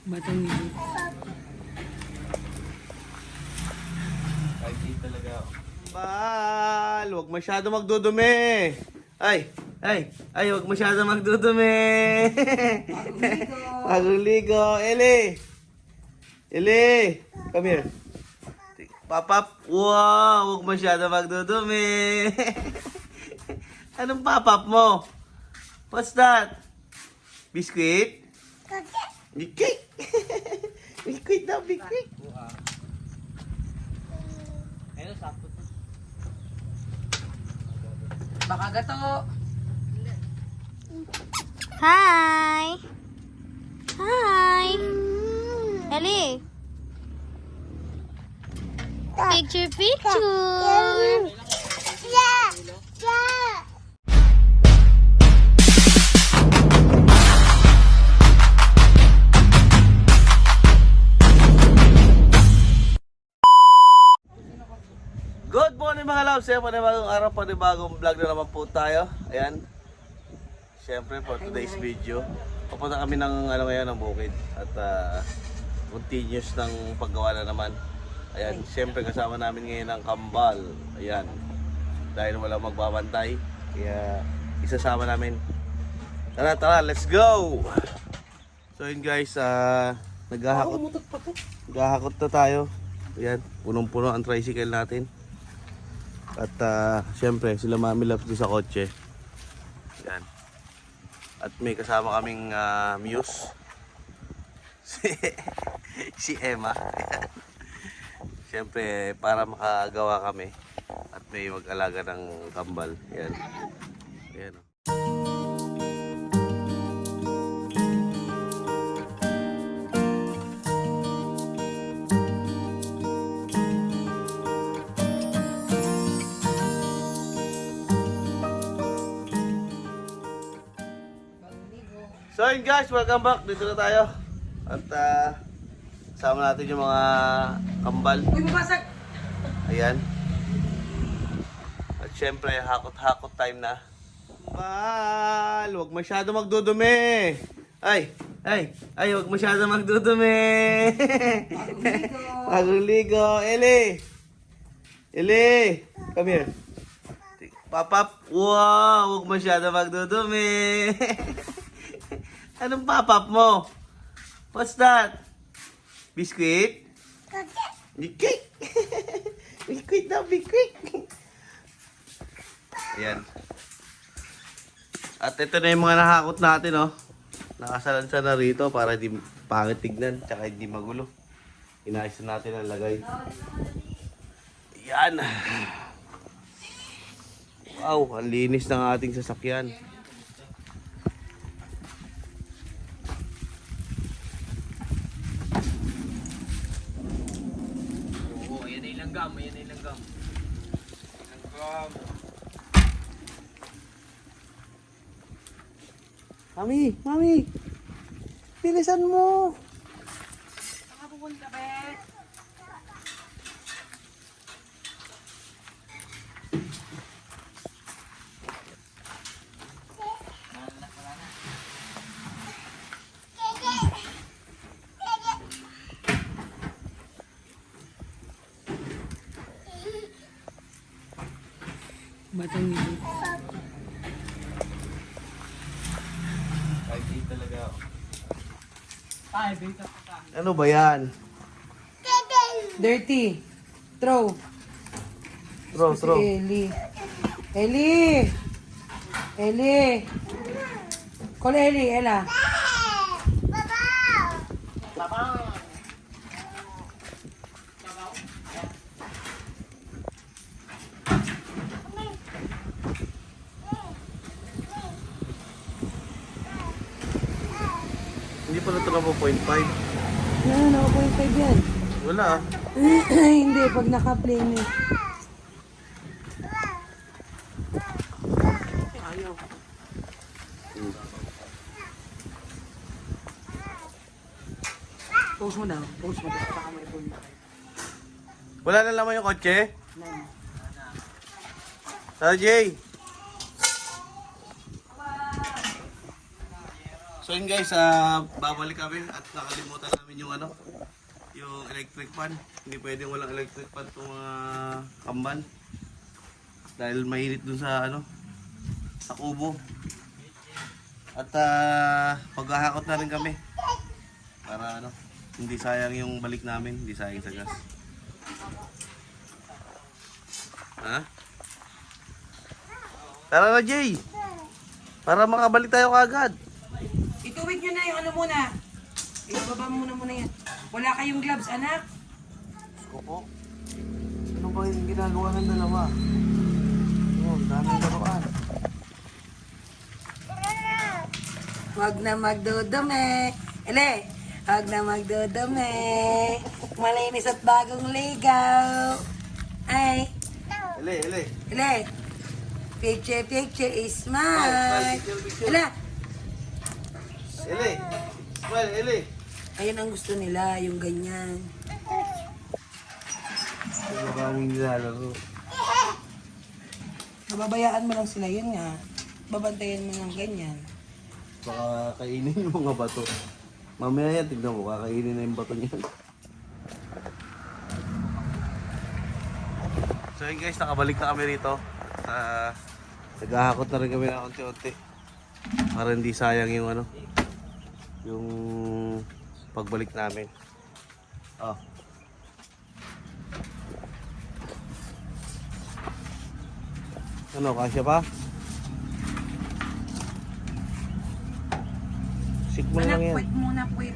Batang hindi. Ay, talaga. Bal, huwag masyado magdudumi. Ay, huwag masyado magdudumi. Bagong ligo. Eli, come here. Papap, wow, huwag masyado magdudumi. Anong papap mo? What's that? Biscuit? Biscuit? Biscuit daw, biscuit. Ayun, sakto to. Baka gato. Hi! Hi! Ellie! Picture! Good morning mga loves! Panibagong araw, panibagong vlog na naman po tayo. Ayan. Siyempre for today's video, papunta kami ng ngayon ng bukid. At continuous ng paggawa na naman. Ayan, siyempre kasama namin ngayon ang kambal. Ayan. Dahil wala magbabantay, kaya isasama namin. Tara, let's go! So yun guys, naghahakot na tayo. Ayan, punong-puno ang tricycle natin. At siyempre sila Mami Loves doon sa kotse. Yan. At may kasama kaming Muse. Si Emma. Siyempre para makagawa kami. At may mag-alaga ng kambal. Yan. Yan. So yun guys, welcome back. Dito na tayo. At kasama natin yung mga kambal. Uy, mabasag! Ayan. At syempre, hakot-hakot time na. Kambal, huwag masyado magdudumi. Ay, huwag masyado magdudumi. Bagong ligo. Eli, come here. Papap, wow, huwag masyado magdudumi. Anong papap mo? What's that? Biscuit? Biscuit? Biscuit daw, biscuit. Ayan. At ito na yung mga nahakot natin, oh. Nakasalansa na rito para di pangit tignan, tsaka hindi magulo. Inayos na natin ang lagay. Ayan. Wow, ang linis ng ating sasakyan. Ayan ay langgam. Mami, bilisan mo. Saan ka pupunta, be? Batang hindi. Ay, talaga. Ay, beta pa ka. Ano ba yan? Dirty. Throw. Throw. Eli. Call Eli, Ella. Hindi pa ito na po 0.5. Yan, ako 0.5 yan. Wala ah. Hindi, pag naka-play niyo. Ayaw. Post mo na. Saka may phone. Wala na laman yung kotse? Nine. Sa Jay. So yun guys, babalik kami at nakalimutan namin yung ano, yung electric fan. Hindi pwedeng walang electric fan itong mga kamban. Dahil mainit dun sa ano, sa kubo. At paghahakot na rin kami. Para ano, hindi sayang yung balik namin, hindi sayang sa gas. Ha? Tara na Jay! Para makabalik tayo kagad. Ituwid nyo na yung ano muna. Ibaba muna yan. Wala kayong gloves, anak. Opo. Ano ba yung ginagawa ng dalawa? Oh, daming laruan. Huwag na magdudumi. Ele, huwag na magdudumi. Malinis at bagong ligaw. Ay, Ele. ele. Picture is Smile, mine. picture. Ele, Ele. Well, Ele. ayun ang gusto nila, yung ganyan. Ano ba ang nilalaro? Nababayaan mo lang sila, yun nga. Babantayan mo ng ganyan. Baka kainin yung mga bato. Mamaya yan, tignan mo, kakainin na yung bato niyan. So yun guys, nakabalik na kami rito. Naghahakot na rin kami na unti-unti. Para hindi sayang yung ano, yung pagbalik namin. Oh. Ano, kasya pa? Sik mo lang yan. Puwit muna, puwit.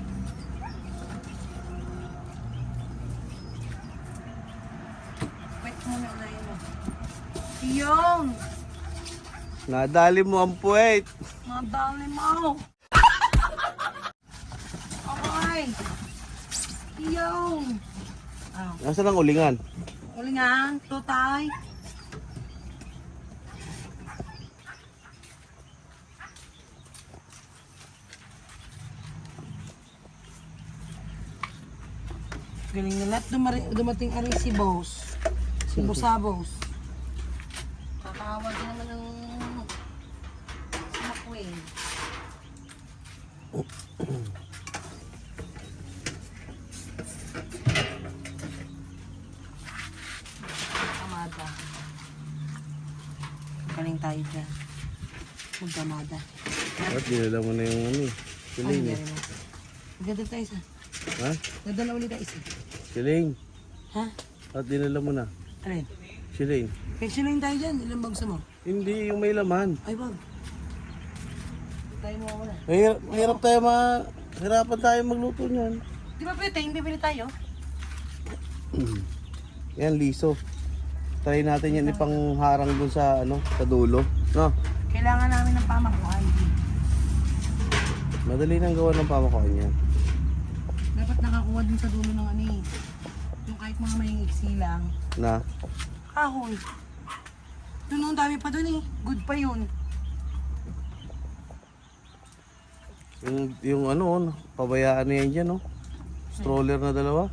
Puwit muna na yun. Yung! Nadali mo ang puwet. Madali mo! Okay! Yung! Oh. Nasaan ang ulingan? Ulingan, tutay. Galing na lahat dumating ari si Boss. Si Bosabos. Kakawag naman ng si McQueen. Amada. Galing tayo dyan. Magdamada. Ba't dinala mo na yung ano eh? Siling eh. Magdadal tayo isa. Ha? Dadala ulit tayo isa. Siling. Ha? Ba't dinala mo na? Alin? Siling. Kaya lang tayo dyan. Ilang bagsa mo? Hindi, yung may laman. Ay, wag. Tayo mo ako na. Mahirap tayo hirapan tayo magluto niyan. Di ba pwede? Hindi bili tayo? Yan, liso. Try natin yan ipang harang dun sa ano, sa dulo. No? Kailangan namin ng pamakuan. Madali nang gawa ng pamakuan yan. Dapat nakakuha dun sa dulo ng ano eh. Yung kahit mga may iksi lang. Na? Kahoy. Doon ang dami pa dun eh. Good pa yun. Yung ano, pabayaan na yan dyan, no? Stroller na dalawa.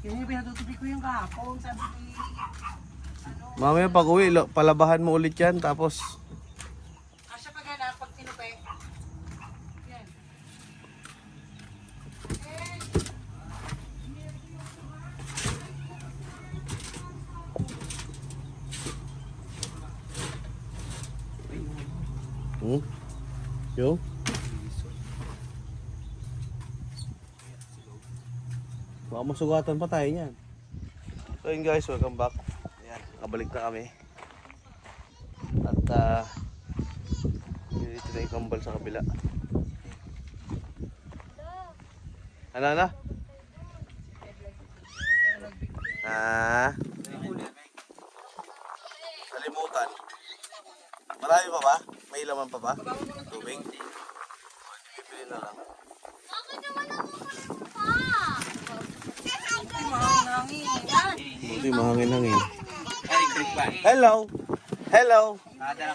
Yan yung pinatutupi ko yung kahapon. Sabi ko Mamaya pag uwi, palabahan mo ulit yan, tapos Asya pag anak, pag tinupi. Yan. Yo? Baka masugatan pa tayo niyan. So yun guys, welcome back. Ayan, nakabalik na kami. At dito na yung kambal sa kabila. Ano? Nalimutan. Marami pa ba? May laman pa ba? Tubig? Bibili na lang. Buti mahangin-hangin. Hello! Hello!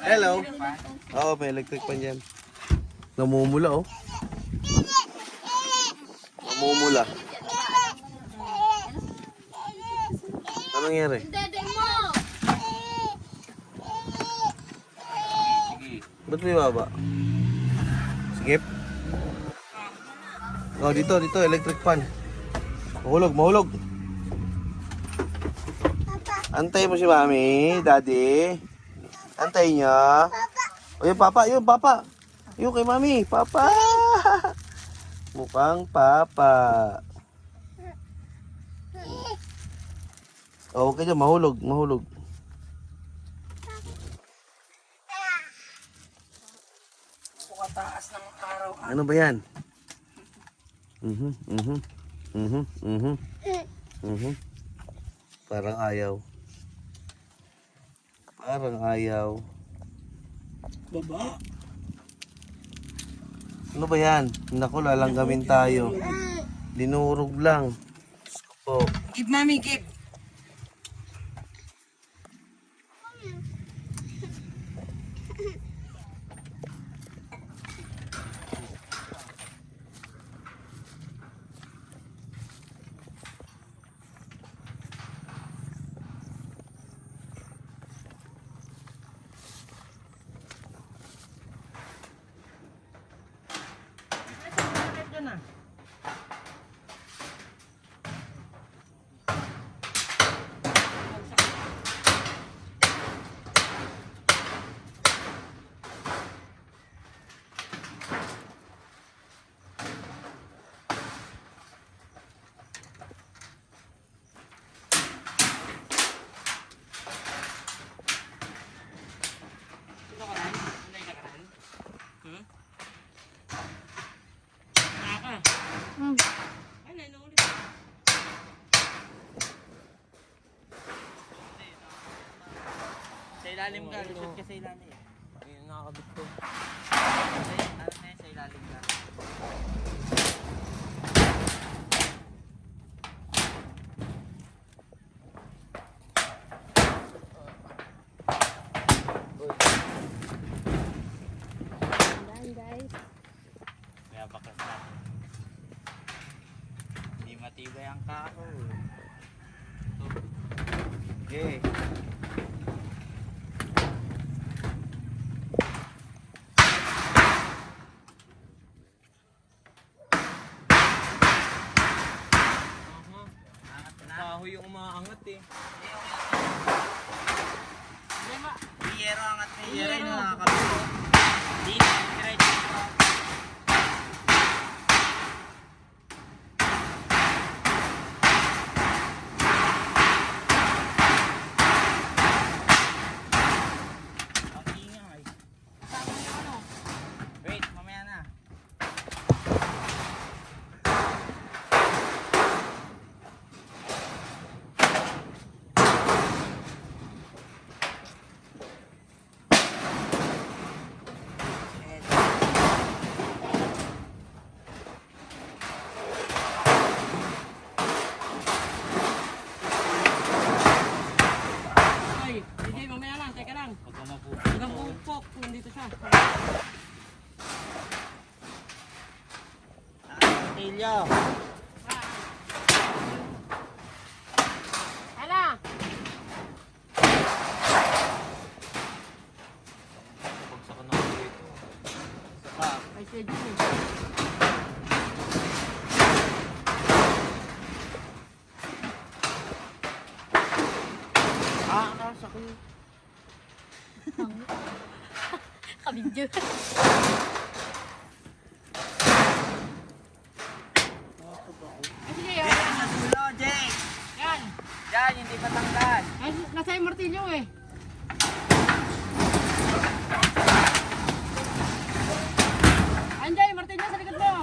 Hello! Oo, may electric pan dyan. Namumula oh. Namumula. Ano nangyari? Ba't may baba? Skip? Oh, dito, electric fan. Mahulog. Antay mo si Mami, Daddy. Antay niya. O, yung Papa. Yung kay Mami, Papa. Mukhang Papa. Oh, huwag ka dyan, mahulog. Pukataas ng araw. Ano ba yan? Parang ayaw. Baba. Ano ba yan? Naku, lalanggamin tayo. Dinurog lang. Diyos ko po. Give, Mami, give. Hmm. Sa ilalim ka, lisod ka sa ilalim. Ayun, nakakabit ko. Ano na yun, sa ilalim ka. Kaya bakas natin. Hindi matibay ang kako. Okay. Kahoy yung umaangat eh. Hiyero angat na hiyero yung nakakabito. Di, diretso. Ang ingay. Wait, mamaya na. Ay, DJ, mamaya lang, teka lang. Huwag ka mapupo. Hanggang pupok, nandito siya. Tilyo. Hala! Pagsak na ako dito. Saka. Ay, siya dyan eh. Nasa ko. Kabidyo. Ay, sige, Jake, nasa dulo, Jake. yan. Yan, hindi patanggal. Ay, nasa yung martilyo eh. Andiyan, yung martilyo sa likod mo.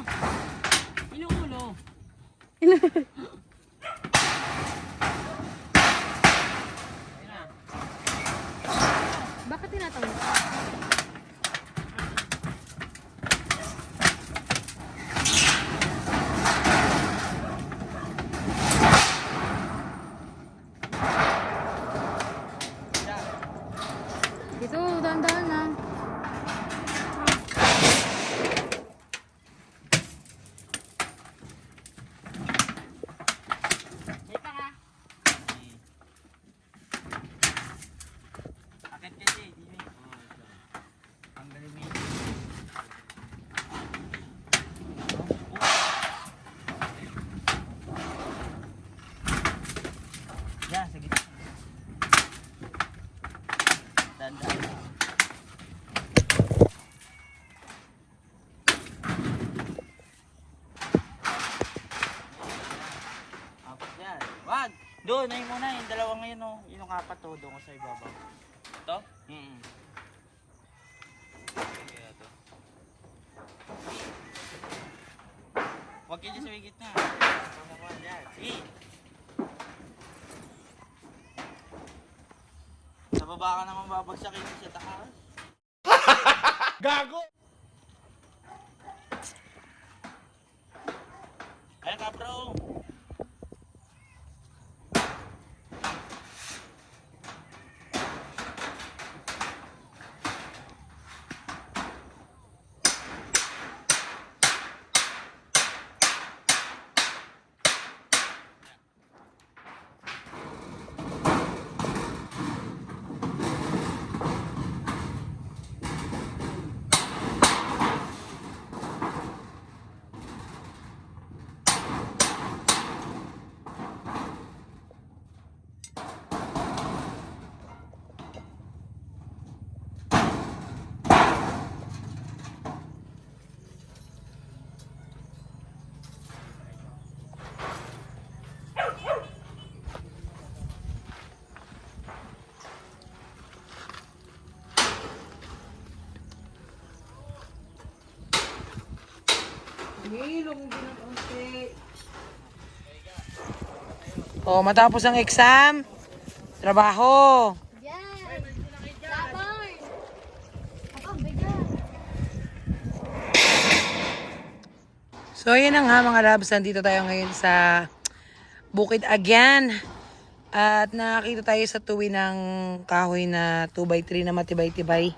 Inuulo. Bakit tinatawag? Dito, dahan-dahan na. Wait lang ha. Akit ka, Jake. Tanggalin mo yun. Doon, ayun muna. Yung dalawa ngayon, oh. Yung apat, oh. Doon ko sa ibabaw. Ito? Sige, ito. Huwag kayo dyan sa may gitna. Pamakuhan dyan. Sige. Sa baba ka naman babagsak yun sa taas. Gago! Ayan ka, bro. Oh, matapos ang exam, trabaho. Yan! Laban! Ako, bigyan. So, yun na nga mga labs. Nandito tayo ngayon sa Bukid Agyan. At nakakita tayo sa tuwi ng kahoy na 2x3 na matibay-tibay.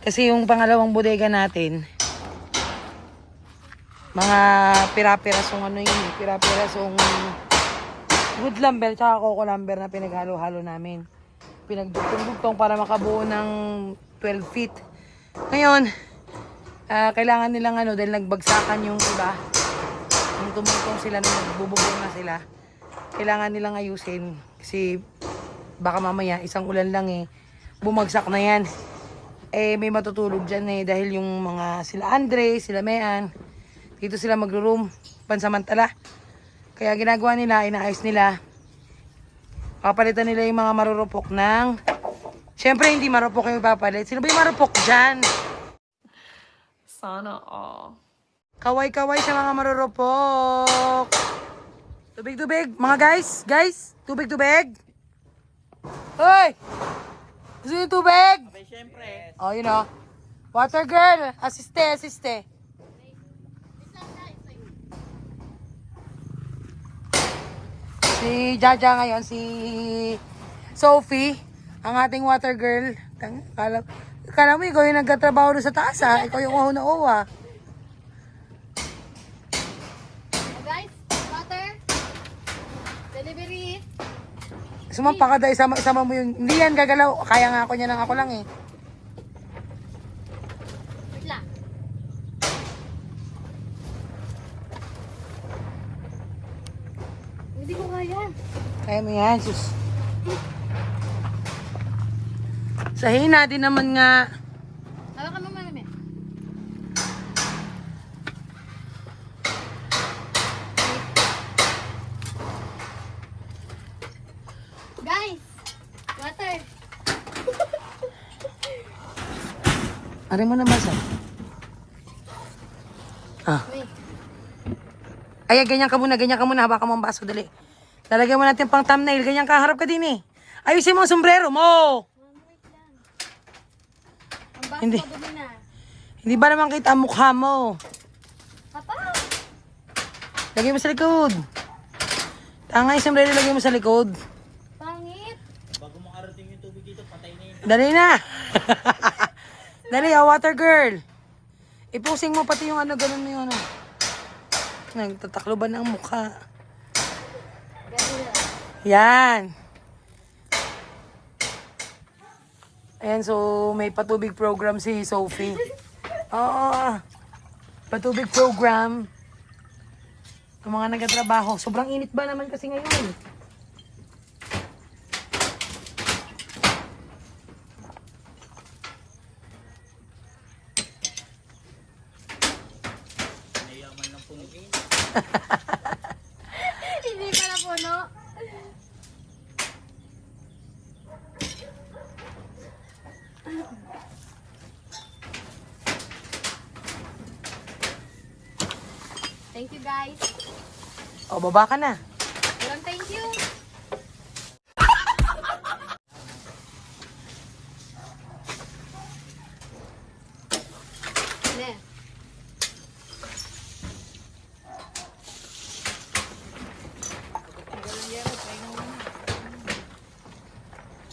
Kasi yung pangalawang bodega natin, mga pira-pirasong ano yun, pira-pirasong wood lumber tsaka coco lumber na pinaghalo-halo namin. Pinagdugtong-dugtong para makabuo ng 12 feet. Ngayon, kailangan nilang ano, dahil nagbagsakan yung iba, nung tumutong sila, nung nagbubugong na sila, kailangan nilang ayusin. Kasi baka mamaya, isang ulan lang bumagsak na yan. May matutulog dyan dahil yung mga sila Andre, sila Mayan, dito sila magro-room pansamantala. Kaya ginagawa nila, inaayos nila. Papalitan nila yung mga marurupok ng... Siyempre, hindi marupok yung ipapalit. Sino ba yung marupok dyan? Sana all. Kaway-kaway sa mga marurupok. Tubig-tubig. Mga guys, tubig-tubig. Hoy! Gusto yung tubig? Abay, syempre. Oh, you know. Water girl. Asiste. Si Jaja ngayon, si Sophie, ang ating water girl. Kala mo, ikaw yung nagkatrabaho doon sa taas, ha? Ikaw yung uho-uwa. Oh, guys, water. Delivery. Sumampa ka daw, isama mo yung... Hindi yan gagalaw. Kaya nga ako niya lang, ako lang Wait lang. Hindi ko kaya. Kaya mo yan, sus. Sa hina din naman nga. Hawakan mo mami. Guys, water. Ari mo na basa. Wait. Ay, ganyan ka muna. Hawakan mo ang baso, dali. Lalagyan mo natin pang thumbnail. Ganyan ka, harap ka din Ayusin mo ang sombrero mo. Wait lang. Ang baso Hindi. madumi na. Hindi ba naman kita ang mukha mo? Papa. Lagay mo sa likod. Tanga yung sombrero, lagay mo sa likod. Pangit. Bago makarating yung tubig dito, patay na yun. Dali na. Dali, water girl. Ipusing mo pati yung ano, ganun mo yung ano. Nagtatakloban ang mukha. Yan. Ayan, so may patubig program si Sophie. Oo. Patubig program. Ang mga nagtatrabaho. Sobrang init ba naman kasi ngayon? Hindi pala puno. Thank you guys. O, baba ka na. Walang thank you. Ne.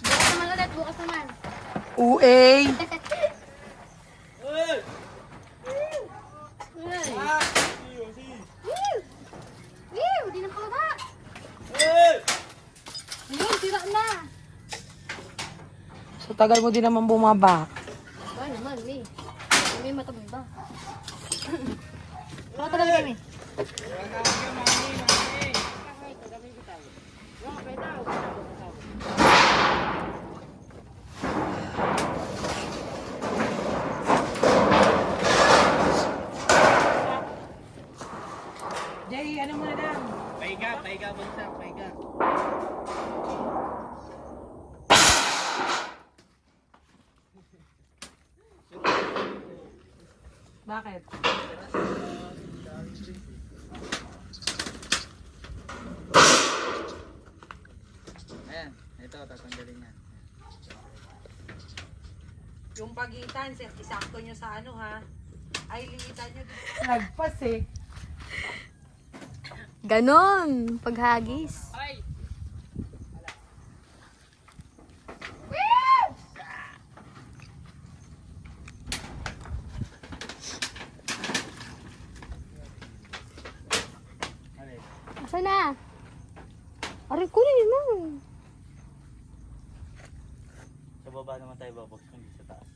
Bukas naman ulit, bukas naman. Uy! Ay. Ew, di na pababa. Ayun, tira na. So, tagal mo din naman bumaba. Ba naman, May. May matabay ba? Baka talaga, May. Jay, ano mo na lang? Paiga, bunsa, paiga. Bakit? Ayan, ito, tatanggalin niya. Yung pagitan, isakto nyo sa ano ha? Ay, liitan nyo. Nagpas eh. Ganon, paghagis. Saan na? Aray, kunin mo. Sa baba naman tayo babag, hindi sa taas.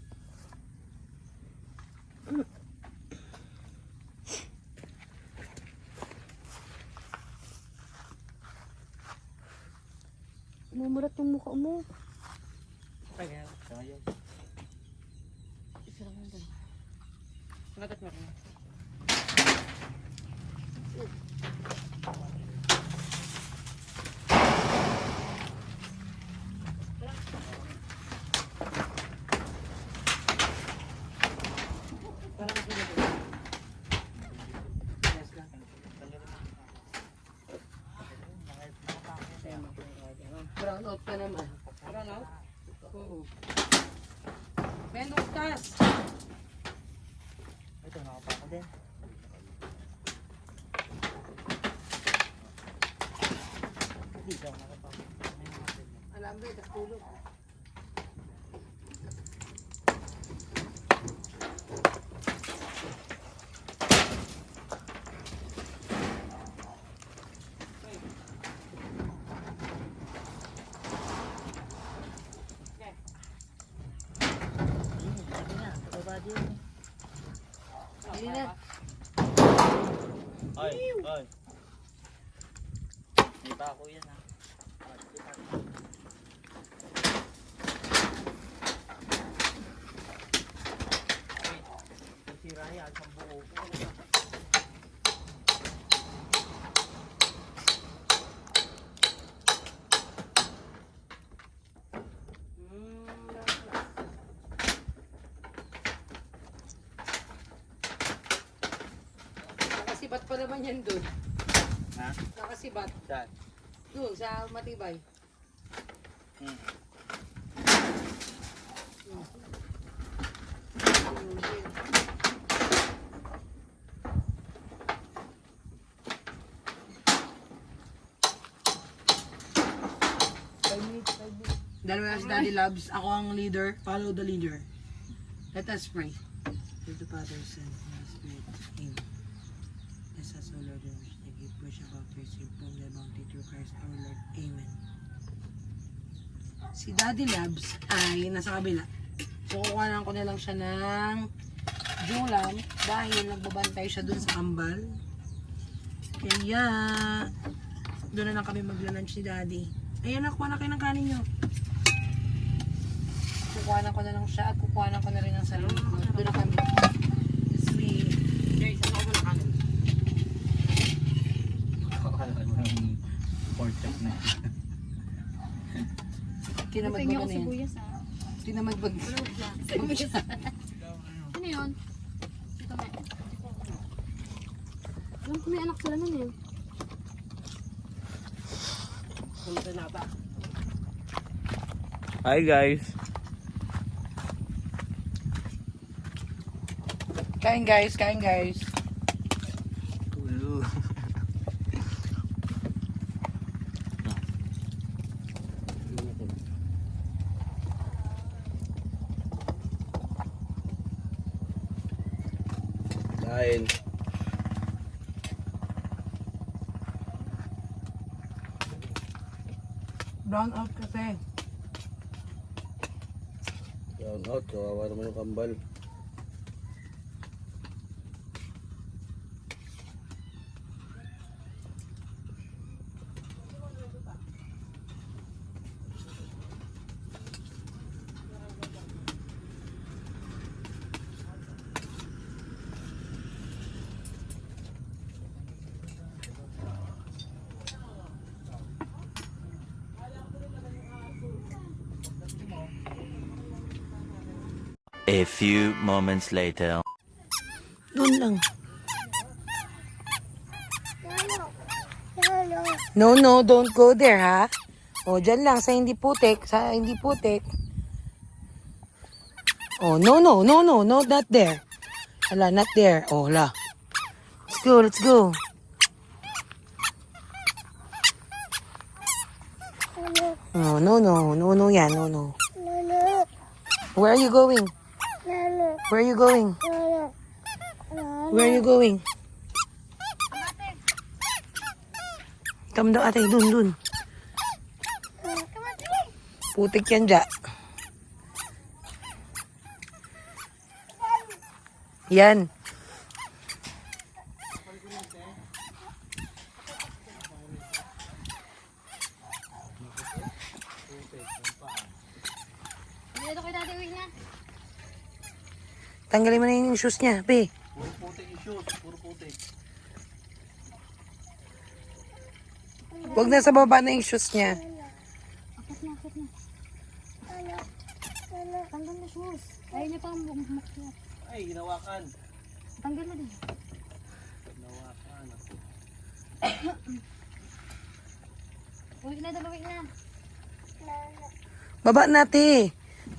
Mumurat yung mukha mo. Paiga, sama yun. Nagat mo rin. Brown out ka naman. Brown out? Oo. Bendong tas. Ito, nakapako din. Dito, nakapako. Alambre, natulog. Hindi na. Ay. May pako yan ha. Sira yan sa buo. Nakasibat pa naman yan dun. Ha? Nakasibat. Saan? Dun, sa matibay. Hmm. Dalawa si Daddy Loves. Ako ang leader. Follow the leader. Let us pray. To the Father, Son, and Holy Spirit. Amen. Bless us, O Lord, and wish to give push about your sin from the bounty through Christ our Lord. Amen. Si Daddy Loves ay nasa kabila. So, kukuhanan ko na lang siya ng julam dahil nagbabantay siya dun sa kambal. Kaya, doon na lang kami magla-lunch ni Daddy. Ayan, nakuha na kayo ng kanin nyo. Kukuhanan ko na lang siya at kukuhanan ko na rin ang sarili ko. Doon na kami. Sweet. Guys, ano ko na kanin? Akala mo ng pork chop na. Tingnan Tinamagbaga ko na yan. sibuyas ha. Tinamagbaga. Ano yun? Ito na. Alam ko may anak sila nun eh. Hi guys. Kain guys, kain guys. Kain. Brown out kasi. Brown out, kawawa naman yung kambal. A few moments later. Doon lang. No, no, don't go there, ha? O, dyan lang, sa hindi putik, sa hindi putik. Oh, no, no, no, no, no, not there. Hala, not there. Oh, hala. Let's go, let's go. Oh, no, no, no, no, yan, no, no. Where are you going? Where are you going? Where are you going? Come doon, ate, dun, dun. Putik yan dyan. Yan. Dito kayo dati, uwi na. Tanggalin mo na yung shoes niya, be. Puro putik yung shoes, puro putik. Huwag na sa baba na yung shoes niya. Akit na, akit na. Tanggal na shoes. Ayaw niya pang makakit. Ay, hinawakan. Tanggal na din. Hinawakan. Uwi na, dalawi na. Baba natin.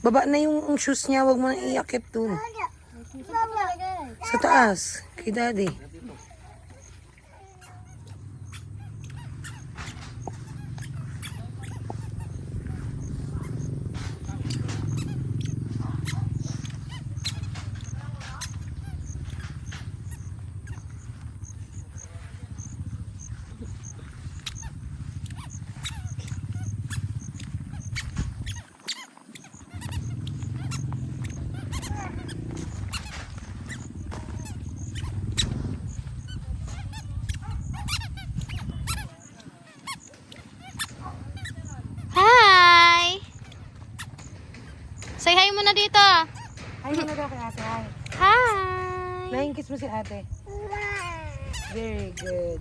Baba na yung shoes niya. Huwag mo na iakit dun. Sa taas. Kay daddy. Hi! Say hi muna dito. Ay, ano daw kay ate? Ay. Hi! Flying kiss mo si ate. Very good.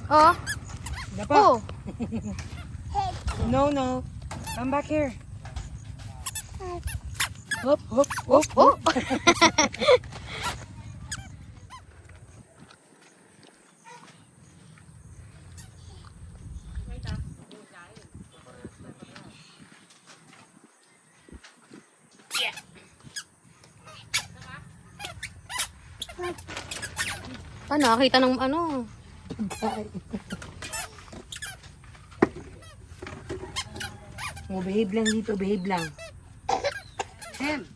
Oh. Dapa. Oh. No, no. Come back here. Hop, hop, hop, Oh. hop. Nakakita ng ano. Oh, behave lang dito, behave lang. Sam.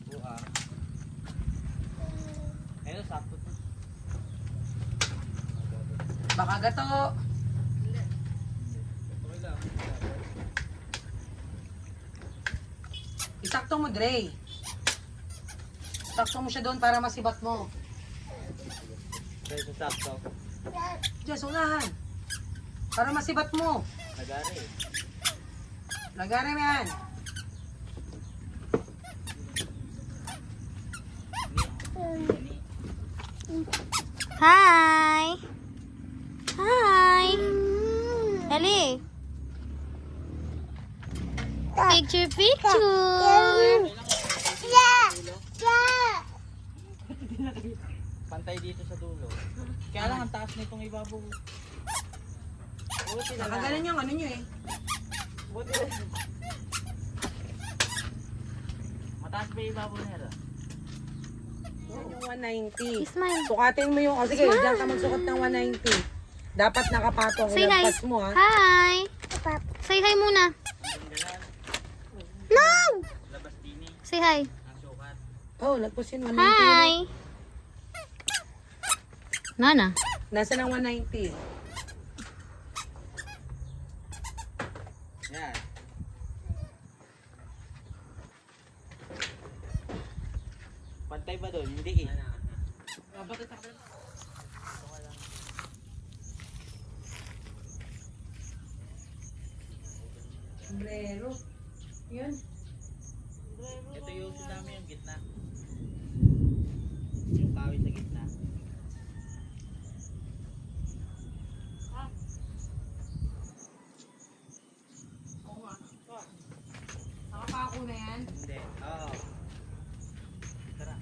Ayun, sakto to. Baka gato. Isakto mo, Dre. Isakto mo siya doon para masibat mo. Dahil sa sakto. Diyos, unahan. Para masibat mo. Nagari. Lagari mo yan. Hi! Hi! Ellie! Picture, picture! Yeah! Yeah! Pantay dito sa dulo. Kaya lang ang taas nitong ibabaw. Buti na lang. Nakagalan yung ano nyo eh. Buti na lang. Mataas ba yung ibabaw nila? Yan yung 190. Smile. Sukatin mo yung, sige, diyan ka magsukat ng 190. Dapat nakapatong, Say hi. ilagpas mo ha. Hi. Say hi muna. No! Labas dini. Say hi. Ang sukat. Oh, lagpas yun, 190. Hi. Nana. Nasa ng 190? Yan. Pantay ba doon? Hindi eh. Sombrero. Yun. Ito yung sinami yung gitna. Yung kawi sa gitna. Nakapako na yan. Hindi. Oo. Tara.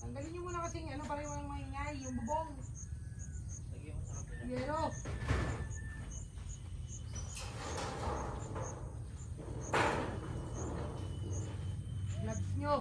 Tanggalin nyo muna kasing ano para yung maingay, yung bubong. Lagyan mo sa kabila. Yero. Gloves nyo.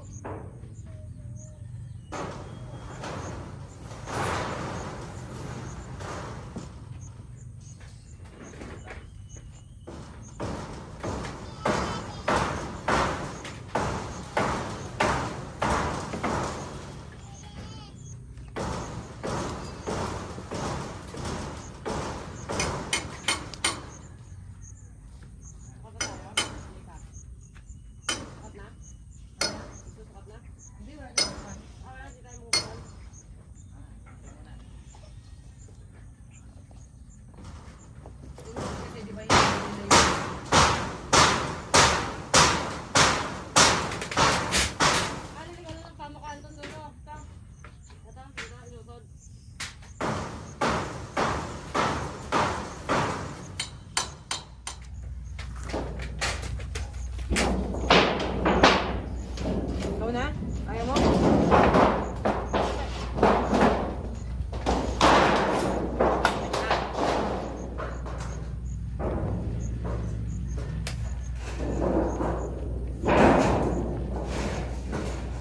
Ikaw na? Ayaw mo?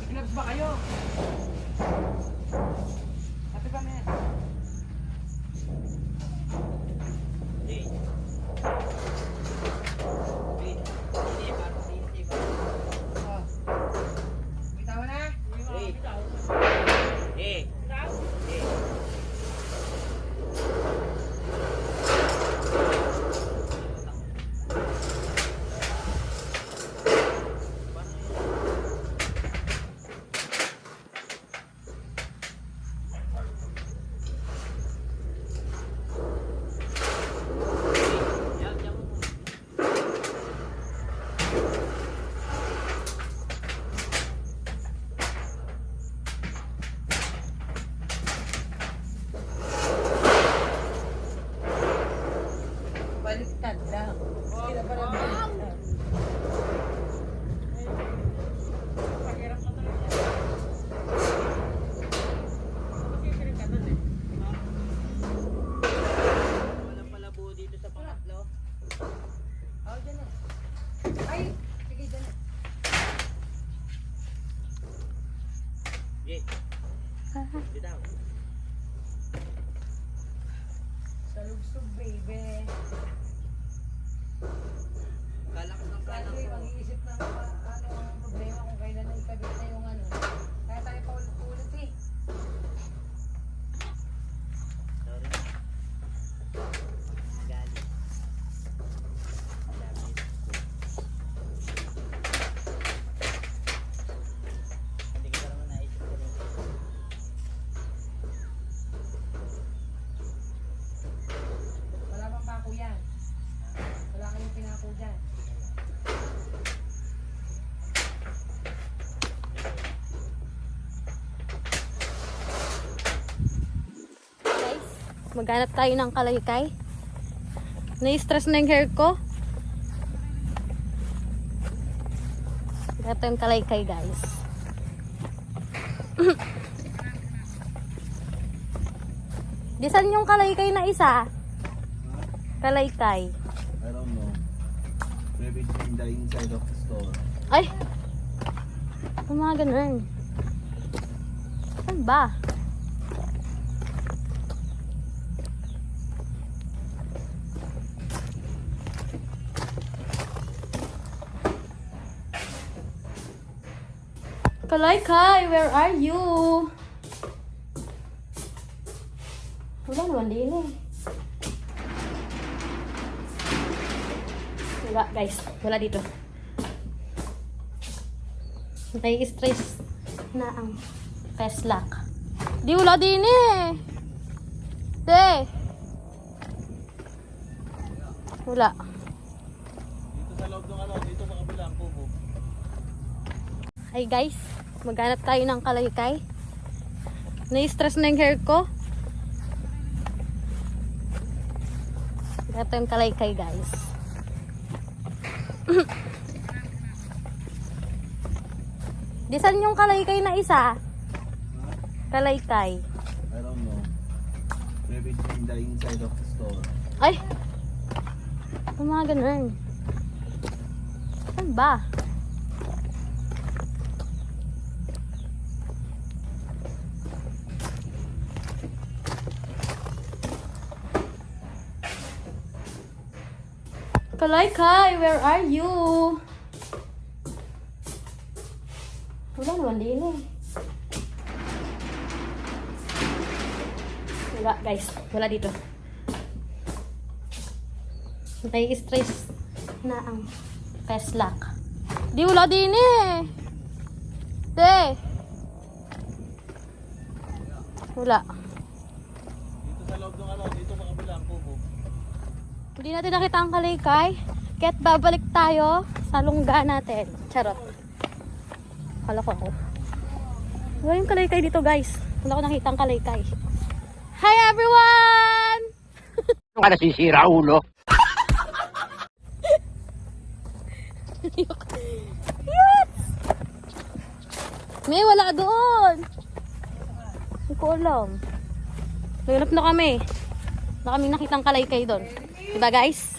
May gloves ba kayo? Ate pa, men. Hey. Wait. Hindi ba? Hindi ba? Oh. Bitaw na? Hey. Hey. Hey. Yan, yan mo muna. Baliktad lang. Sige na parang baliktad. Walang palabuo dito sa pangatlo. Oh, dyan na. Ay, sige Maghanap tayo ng kalaykay. Na-stress na yung hair ko. Maghanap tayo ng kalaykay, guys. Di saan yung kalaykay na isa? Kalaykay. I don't know. Maybe it's in the inside of the store. Ay! Ang mga ganun. Saan ba? Kalaykay, where are you? Wala naman din eh. Wala guys, wala dito. Nai-stress na ang fast lock. Di wala din eh. Te. Wala. Dito sa loob ng ano, dito sa kabilang kubo. Hi guys, maghanap tayo ng kalaykay. Nai-stress na yung hair ko. Maghanap tayo ng kalaykay guys. Di saan yung kalaykay na isa? Kalaykay. I don't know. Maybe it's in the inside of the store. Ay! Ang mga ganun. Saan ba? Kalaykay, where are you? Wala naman din eh. Wala guys, wala dito. Nai-stress na ang fast lock. Di wala din eh. Te. Wala. Dito sa loob ng ano, dito sa kabilang kubo. Hindi natin nakita ang kalaykay. Kaya't babalik tayo sa lungga natin. Charot. Kala ko ako. Wala yung kalaykay dito guys. Wala ko nakita ang kalaykay. Hi everyone! Ano ka nasisira, ulo? Yes! May wala doon. Hindi ko alam. Naghanap na kami. Na kaming nakitang kalaykay doon. Diba guys?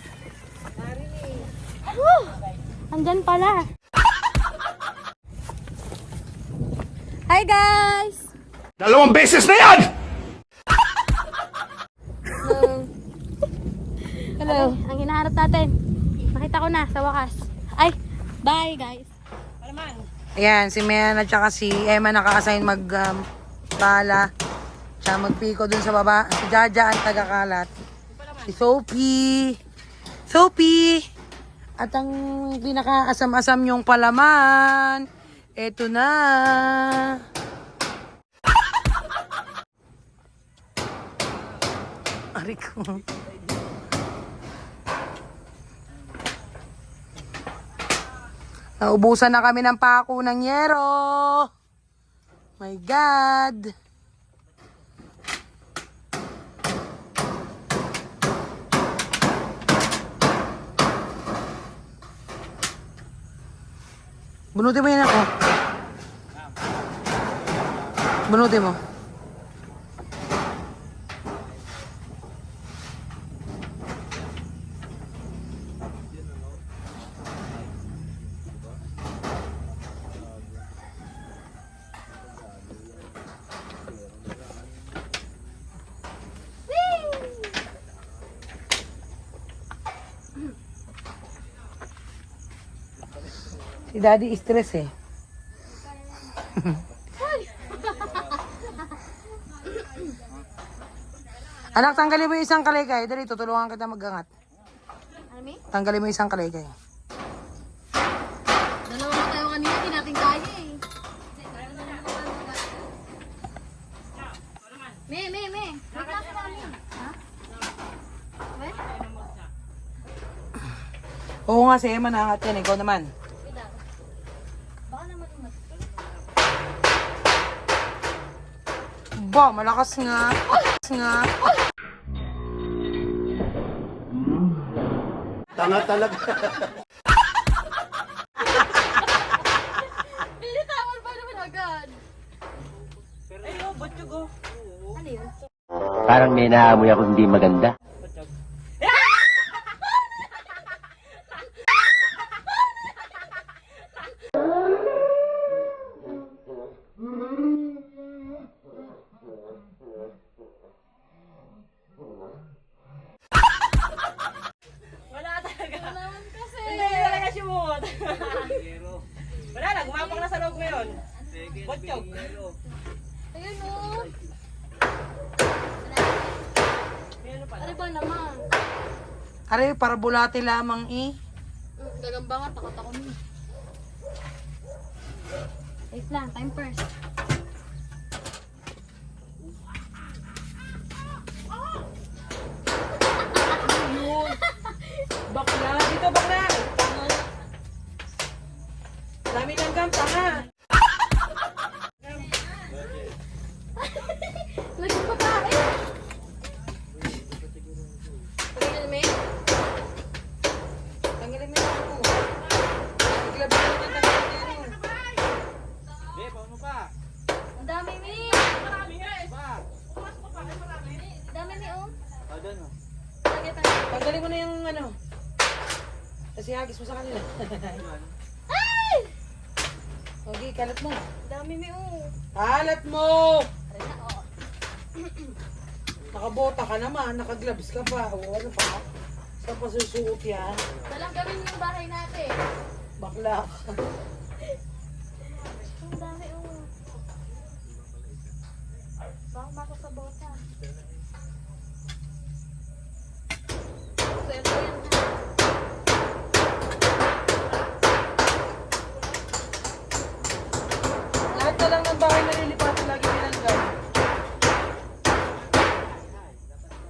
Andyan pala. Hi guys! 2 beses na yan! Hello. Ang hinahanap natin. Nakita ko na sa wakas. Ay, bye guys. Ayan, si Mayan at saka si Emma nakaka-assign bala. Tsaka magpiko dun sa baba. Si Jaja ang tagakalat. Si Sophie. Sophie! At ang pinaka-asam-asam yung palaman. Eto na. Ari ko. Naubusan na kami ng pako ng yero. My God. Bunutin mo yan ako. Bunutin mo. Si Daddy stress eh. Anak, tanggalin mo yung isang kalaykay. Dali, tutulungan kita mag-angat. Ano mi? Tanggalin mo yung isang kalaykay. Dalawa na tayo kanina, di natin kaya eh. Me. Wait lang sa namin. Ha? Wait? Oo nga, si Emma naangat yan. Ikaw naman. Baka naman umat. Ba, malakas nga. Malakas nga. Tanga talaga. Nilitawan pa naman agad. Ay, oh, butchog oh. Ano yun? Parang may naamoy ako hindi maganda. Butchog. Wala talaga. Ano naman kasi? Hindi talaga sumukot. Wala na, gumapak na sa loob ngayon. Butchog. Ayun o. Meron pa. Ano ba naman? Are, para bulate lamang eh. Gagamba nga, takot ako nun. Wait lang, time first. Bakla, dito bakla. Dami ng gam, tanga. Lagi pa ba eh? Tanggalin mo eh. Tanggalin mo yung ako. Naglabi ka naman tanggalin mo. Hindi, paano pa? Ang dami mi! Marami nga eh. Ba? Dami mi oh. O, doon oh. Lagay tayo. Tanggalin mo na yung ano. Kasi hagis mo sa kanila. Ay! Okay, kalat mo. Dami mi oh. Kalat mo! Aray na oh. Nakabota ka naman, nakagloves ka pa. O ano pa? Saan pa susuot yan? Walang gawin yung bahay natin. Bakla. Ang dami oh. Bako sa bota. So, ito yan ha. Lahat na lang ng bahay na lilipatan lagi nilang Dami na sila.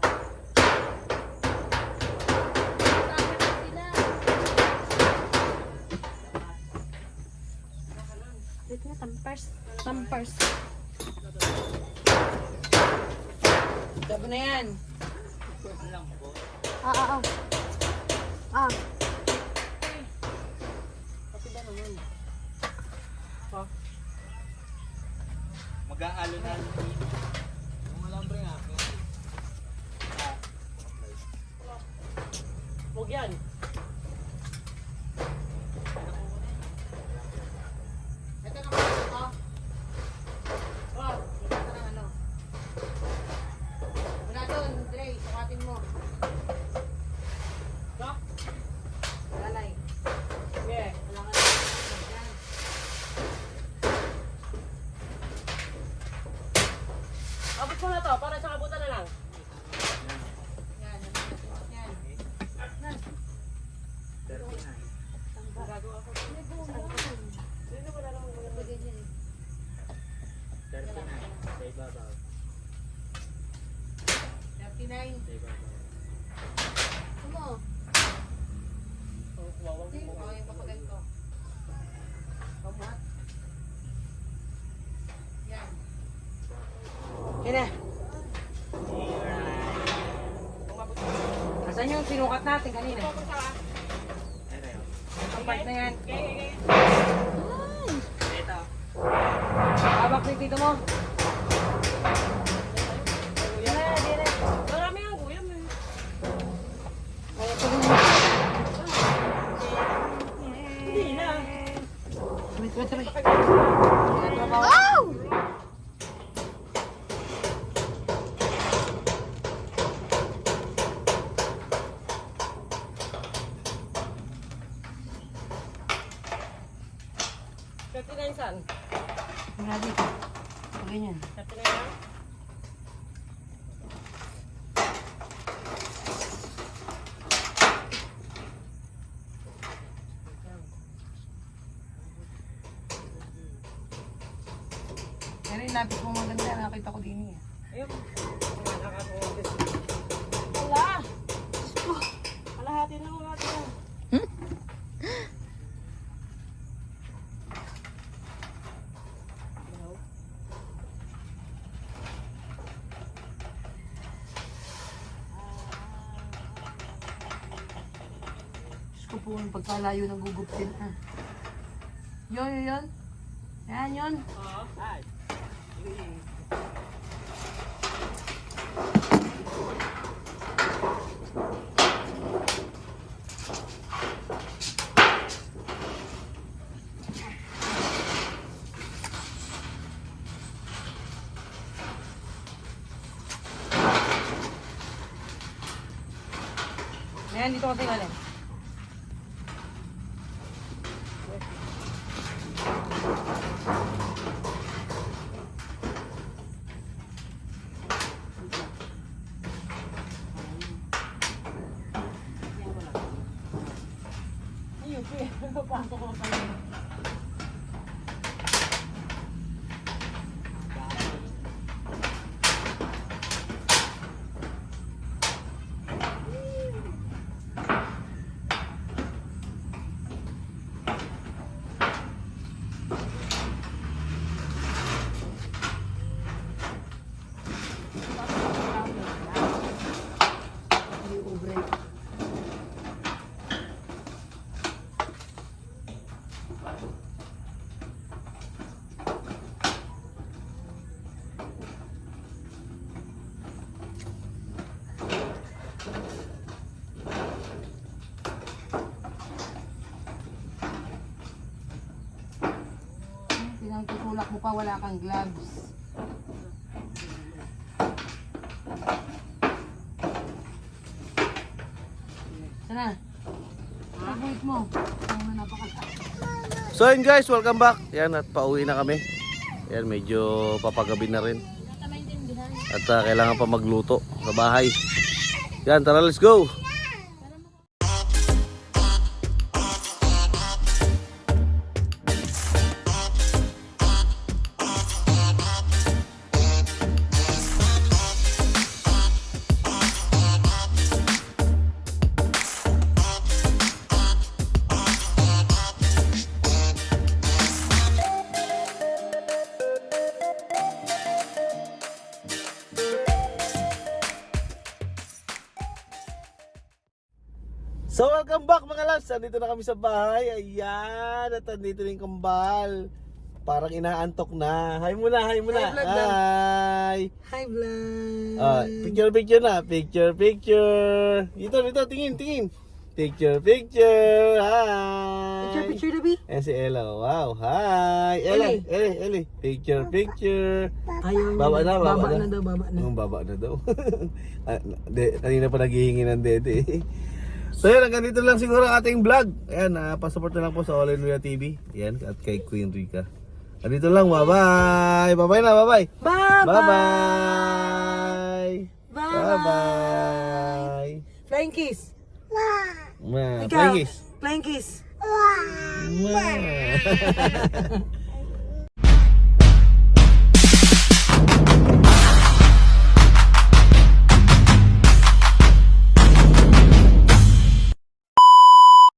Wait na, tampers. Tampers. Sabi na yan. Ah. Ah. Mag-aalo na. Yung malambre nga. Huwag yan. Ito na ba ito? Oh, ito na ng ano. Wala doon, Dre, sukatin mo. Ito? Lalay. Sige. Wala ka na. Yan. Abot ko na to, para sa kabutan na lang. Yan, yan. Yan. Sa ibabaw. 39. Ano? Oh, yung papaganto. Pamuhat. Yan. Yan na. Asan yung sinukat natin kanina? Ang part na yan. Ito. Habak ni tito mo. Marami ang kuya mo. Ay, ito rin. Hindi na. Sabay. Oh! Saan? Wala dito. Ganyan. Sabi na yan? Pero yung lapis mo maganda, nakita ko din eh. Ayun. Wala. Kalahati na mo natin. cellphone. Pagkalayo ng gugupin. Ah. Yun. Yan, yun. Ayan, dito kasi galing. Pinagtutulak mo pa, wala kang gloves. Sana. Pag-wait mo. Ang napakasakit. So yun guys, welcome back. Yan, at pauwi na kami. Yan, medyo papagabi na rin. At kailangan pa magluto sa bahay. Yan, tara, let's go! So welcome back mga lads, andito na kami sa bahay. Ayan, at andito na yung kambal. Parang inaantok na. Hi muna. Hi, vlog lang. Hi. Hi, vlog! Picture na. Picture. Dito, tingin. Picture. Hi. Picture, Dabi. Ayan si Ella. Wow, hi. Ellie. Picture. Ayaw Baba na. Baba na. Baba na daw. Kanina pa naghihingi ng dede. So yan, hanggang dito lang siguro ang ating vlog. Ayan, pasupport na lang po sa All in Ria TV. Ayan, at kay Queen Rica. Andito lang, bye-bye. Bye-bye na, bye-bye. Bye-bye! Bye-bye. Flying kiss! Flying kiss. Flying kiss! Mwah.